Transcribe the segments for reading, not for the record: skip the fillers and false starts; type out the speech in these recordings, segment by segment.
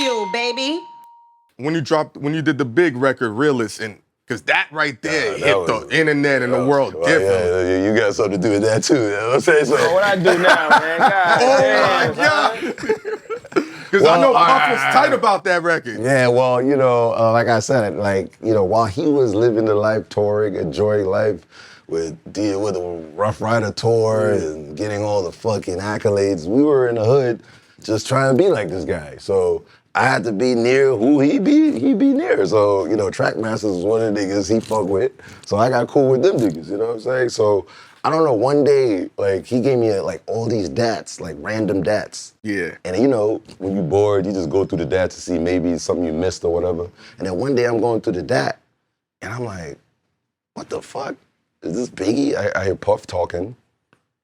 Bagfuel, baby. When you did the big record, Realest N, because that right there hit the internet and the world differently. Yeah, you got something to do with that too. You know what I'm saying? So, what I do now, man? God, my God. Because I know Puff was tight about that record. Yeah, well, like I said, while he was living the life, touring, enjoying life, dealing with a Rough Rider tour and getting all the fucking accolades, we were in the hood just trying to be like this guy. So I had to be near who he be near. So, Trackmasters was one of the niggas he fucked with. So I got cool with them niggas, you know what I'm saying? So I don't know, one day, he gave me all these dats, random dats. Yeah. And when you're bored, you just go through the dat to see maybe something you missed or whatever. And then one day I'm going through the dat, and I'm like, what the fuck? Is this Biggie? I hear Puff talking,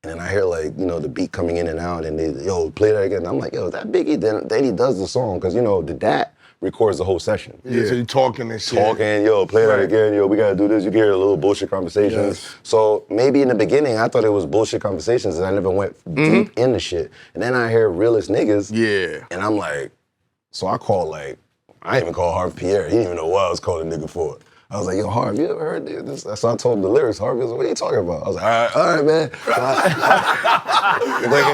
and then I hear the beat coming in and out, and they, play that again. And I'm like, is that Biggie? Then he does the song, because the dat records the whole session. Yeah, so you talking and shit. Talking, play that again, we gotta do this. You can hear a little bullshit conversations. Yes. So maybe in the beginning, I thought it was bullshit conversations, and I never went deep into shit. And then I hear realest niggas. Yeah. And I'm like, so I called I even called Harv Pierre. He didn't even know what I was calling nigga for. I was like, yo, Harv, you ever heard this? So I told him the lyrics. Harv was like, what are you talking about? I was like, all right, man.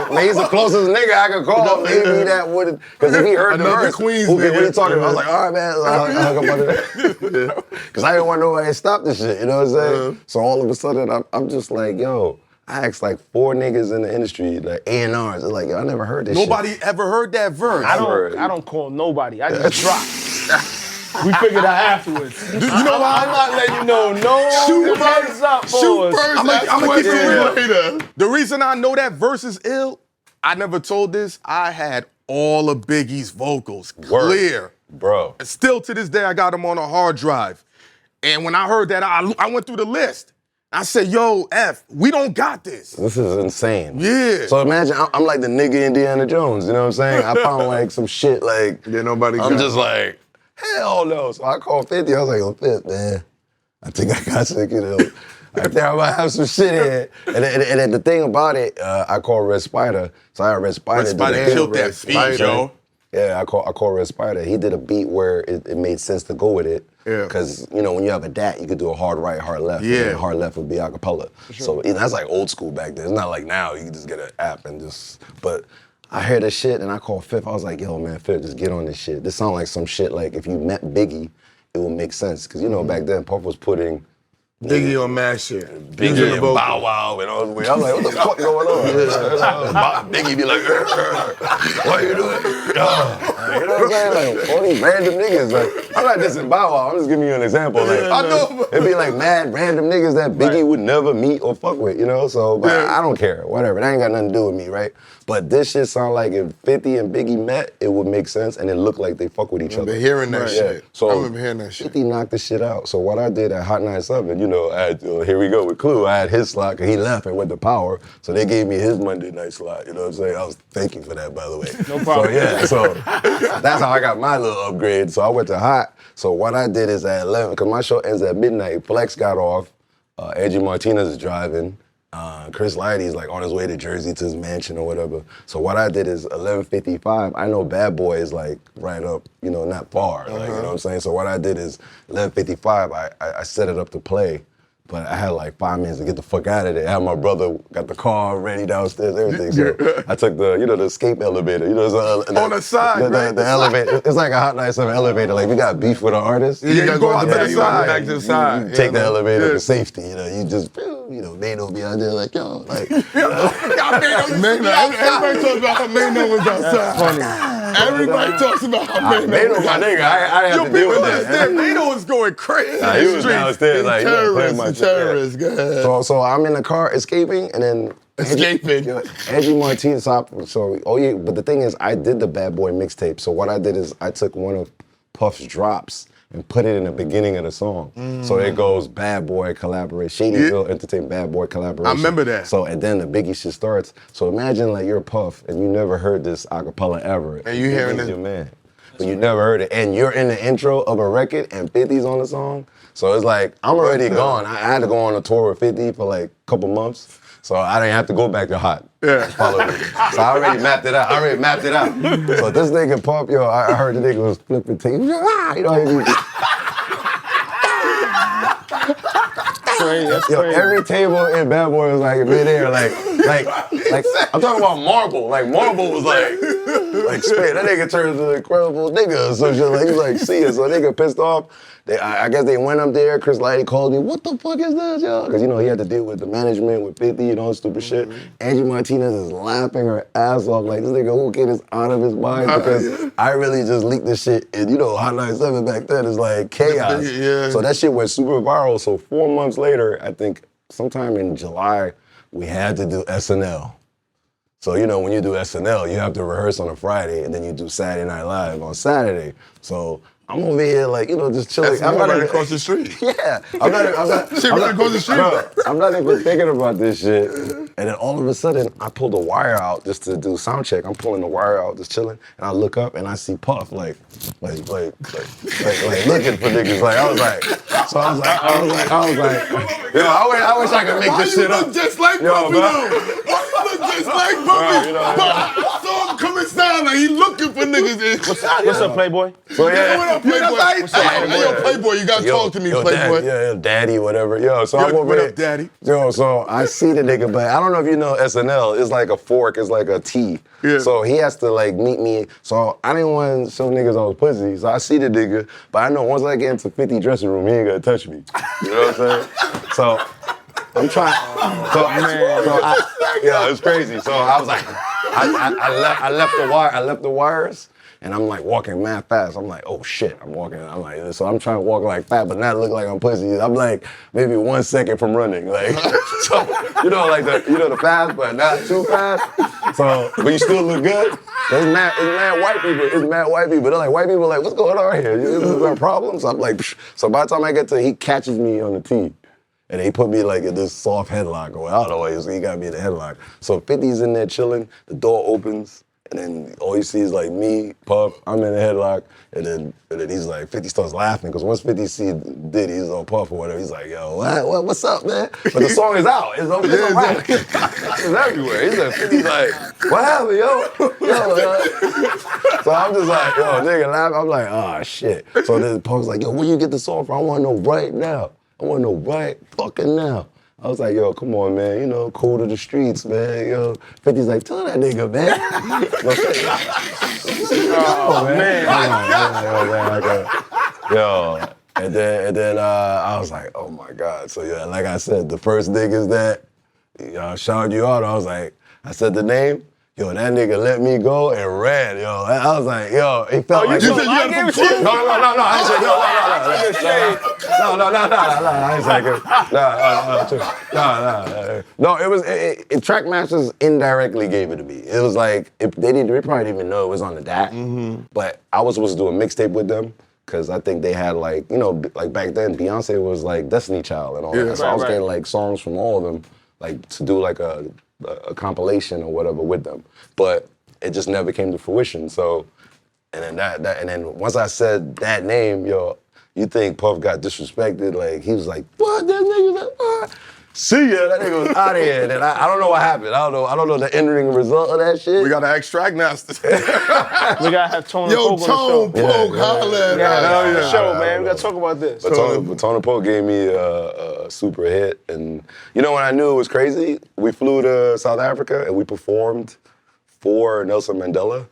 So he's the closest nigga I could call. Maybe that would, because if he heard the verse, Queens what are nigga. you talking about? I was like, all right, man. I hung up under that. Because I didn't want nobody to stop this shit, you know what I'm saying? So all of a sudden, I'm just like, yo, I asked 4 niggas in the industry, A&Rs. They're like, yo, I never heard this Nobody shit. ever heard that verse. I don't call nobody. I just drop. We figured out afterwards. You know why? I'm not letting you know. No, Shoot heads up, Shoot boys. first. I'm gonna get you real later. The reason I know that verse is ill, I never told this. I had all of Biggie's vocals clear, bro. And still to this day, I got them on a hard drive. And when I heard that, I went through the list. I said, yo, F, we don't got this. This is insane. Yeah. So imagine, I'm like the nigga Indiana Jones, you know what I'm saying? I found some shit nobody got I'm just like, hell no. So I called 50. I was like, yo, 50, man, I think I got sick, I think I might have some shit here. And then the thing about it, I called Red Spider. So I had Red Spider. Red Spider killed that beat, yo. Yeah, I called Red Spider. He did a beat where it made sense to go with it. Yeah. Because, when you have a dat, you could do a hard right, hard left. Yeah. And hard left would be a cappella. Sure. So that's old school back then. It's not like now. You can just get an app and but I heard this shit and I called Fifth. I was like, yo, man, Fifth, just get on this shit. This sounds like some shit if you met Biggie, it would make sense. Because, back then, Puff was putting Biggie on mad shit. Biggie and Bow Wow and all the way. I was like, what the fuck going on? Biggie be like, what are you doing? You know what I'm saying? All these random niggas. I'm not dissing Bow Wow. I'm just giving you an example. I know. It'd be mad random niggas that Biggie would never meet or fuck with, So, but I don't care. Whatever. That ain't got nothing to do with me, right? But this shit sound like if 50 and Biggie met, it would make sense and it looked like they fuck with each other. I remember hearing that shit. So I remember hearing that shit. 50 knocked the shit out. So what I did at Hot 97, I had, here we go with Clue. I had his slot because he left and went to Power. So they gave me his Monday night slot. You know what I'm saying? I was thanking for that, by the way. No problem. So that's how I got my little upgrade. So I went to Hot. So what I did is at 11, because my show ends at midnight, Flex got off. Angie Martinez is driving. Chris Lighty's on his way to Jersey to his mansion or whatever. So what I did is 11:55. I know Bad Boy is right up, not far. You know what I'm saying? So what I did is 11:55. I set it up to play, but I had 5 minutes to get the fuck out of there. I had my brother got the car ready downstairs, everything. So I took the the escape elevator. On the side, right? The elevator. It's like a Hot 97 elevator. You got beef with an artist. You gotta go out to the side. Back to the side. You take the elevator to safety. You just. Mano be out there yo, everybody talks about how Mano was outside. Funny. Everybody talks about how Mano was my nigga. I have to deal with that. Mano was going crazy. He was downstairs terrorist, go ahead. So I'm in the car escaping, and then Angie Martinez. But the thing is, I did the Bad Boy mixtape. So what I did is I took one of Puff's drops and put it in the beginning of the song. So it goes Bad Boy collaboration, Shadyville Entertainment Bad Boy collaboration. I remember that. So, and then the Biggie shit starts. So imagine you're Puff and you never heard this acapella ever. And you hearing this? Your man. But you never heard it. And you're in the intro of a record and 50's on the song. So it's I'm already gone. I had to go on a tour with 50 for a couple months. So I didn't have to go back to Hot. Yeah. Follow me. So I already mapped it out. So this nigga Puff, yo, I heard the nigga was flipping tables. You know, That's yo, crazy. every table in Bad Boy was like midair, like I'm talking about Marble. Like Marble was like spit. That nigga turned into an incredible nigga or some shit. Like he was like, see it. So nigga pissed off. I guess they went up there. Chris Lighty called me. What the fuck is this, yo? Because you know he had to deal with the management with 50 and all that stupid shit. Angie Martinez is laughing her ass off like this nigga Whoo Kid is out of his mind because I really just leaked this shit. And you know Hot 97 back then is like chaos. Yeah. So that shit went super viral. So 4 months later, I think sometime in July, we had to do SNL. So, you know, when you do SNL, you have to rehearse on a Friday and then you do Saturday Night Live on Saturday. So I'm over here like, you know, just chilling. I'm right across the street. Yeah. I'm not across the street. Bro, I'm not even thinking about this shit. And then all of a sudden, I pulled the wire out just to do sound check. I'm pulling the wire out, just chilling. And I look up and I see Puff like looking for niggas. Like, I was like, yo, I wish I could make this shit up. Just like Puffy, though. Look just like Puffy. You know, I saw him coming down like he looking for niggas. What's up, Playboy? So yeah. What up, Playboy? Yo, Playboy, you gotta talk to me, Playboy. Daddy, whatever. Yo, so I'm over What there. up, Daddy? Yo, so I see the nigga, but I don't know if you know SNL. It's like a fork. It's like a T. Yeah. So he has to like meet me. So I didn't want to show niggas I was pussy. So I see the nigga, but I know once I get into 50 dressing room, he ain't gonna touch me. You know what I'm saying? So I'm trying. Yeah, it's crazy. So I was like, I left the wires. And I'm like walking mad fast. I'm like, oh shit, I'm walking. I'm like, so I'm trying to walk like fat, but not look like I'm pussy. I'm like maybe 1 second from running. Like, so, you know, like the fast, but not too fast. So, but you still look good. It's mad white people. They're like, white people are like, what's going on here? Is there problems? I'm like, psh. So by the time I get to, he catches me on the tee. And they put me like in this soft headlock. Or I don't know why he got me in the headlock. So 50's in there chilling, the door opens. And then all you see is like me, Puff, I'm in the headlock, and then he's like, 50 starts laughing, because once 50 see Diddy, he's on Puff or whatever, he's like, yo, what's up, man? But the song is out. It's on rap. It's everywhere. He's like, 50's like, what happened, yo? So I'm just like, yo, nigga laughing. I'm like, oh, shit. So then Puff's like, yo, where you get the song from? I want to know right now. I want to know right fucking now. I was like, yo, come on, man. You know, cool to the streets, man. Yo, 50's like, tell that nigga, man. Oh, man. Yo, and then I was like, oh my God. So yeah, like I said, the first niggas that shouted you out, I said the name. Yo, that nigga let me go and ran, yo. I was like, yo, it felt like... You said you got it from Cliff? No, I ain't say no. It was Trackmasters indirectly gave it to me. It was like they probably didn't even know it was on the DAT. But I was supposed to do a mixtape with them because I think they had like, you know, like back then Beyonce was like Destiny Child and all that. So I was getting like songs from all of them, like to do like a compilation or whatever with them, but it just never came to fruition. So, and then once I said that name, yo, you think Puff got disrespected? Like he was like, what? That nigga like, what? See ya. That nigga was out of here. And I don't know what happened. I don't know the ending result of that shit. We gotta ask Trackmasters. We gotta have Tone and Yo, Poke Tone on the show. Poke, holla. Yeah, the show, man. We gotta talk about this. But Tone and Poke gave me a super hit. And you know when I knew it was crazy? We flew to South Africa and we performed for Nelson Mandela.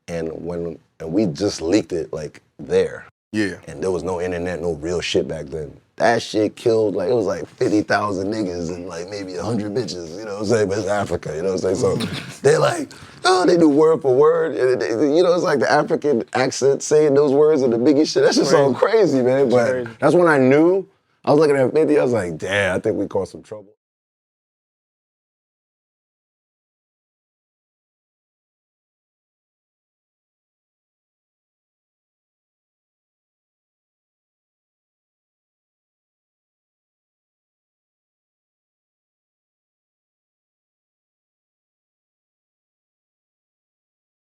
And we just leaked it like there. Yeah. And there was no internet, no real shit back then. That shit killed, like, it was like 50,000 niggas and like maybe 100 bitches, you know what I'm saying? But it's Africa, you know what I'm saying? So they're like, oh, they do word for word. You know, it's like the African accent saying those words and the Biggie shit. That's just so crazy, man. But that's when I knew. I was looking at 50, I was like, damn, I think we caused some trouble.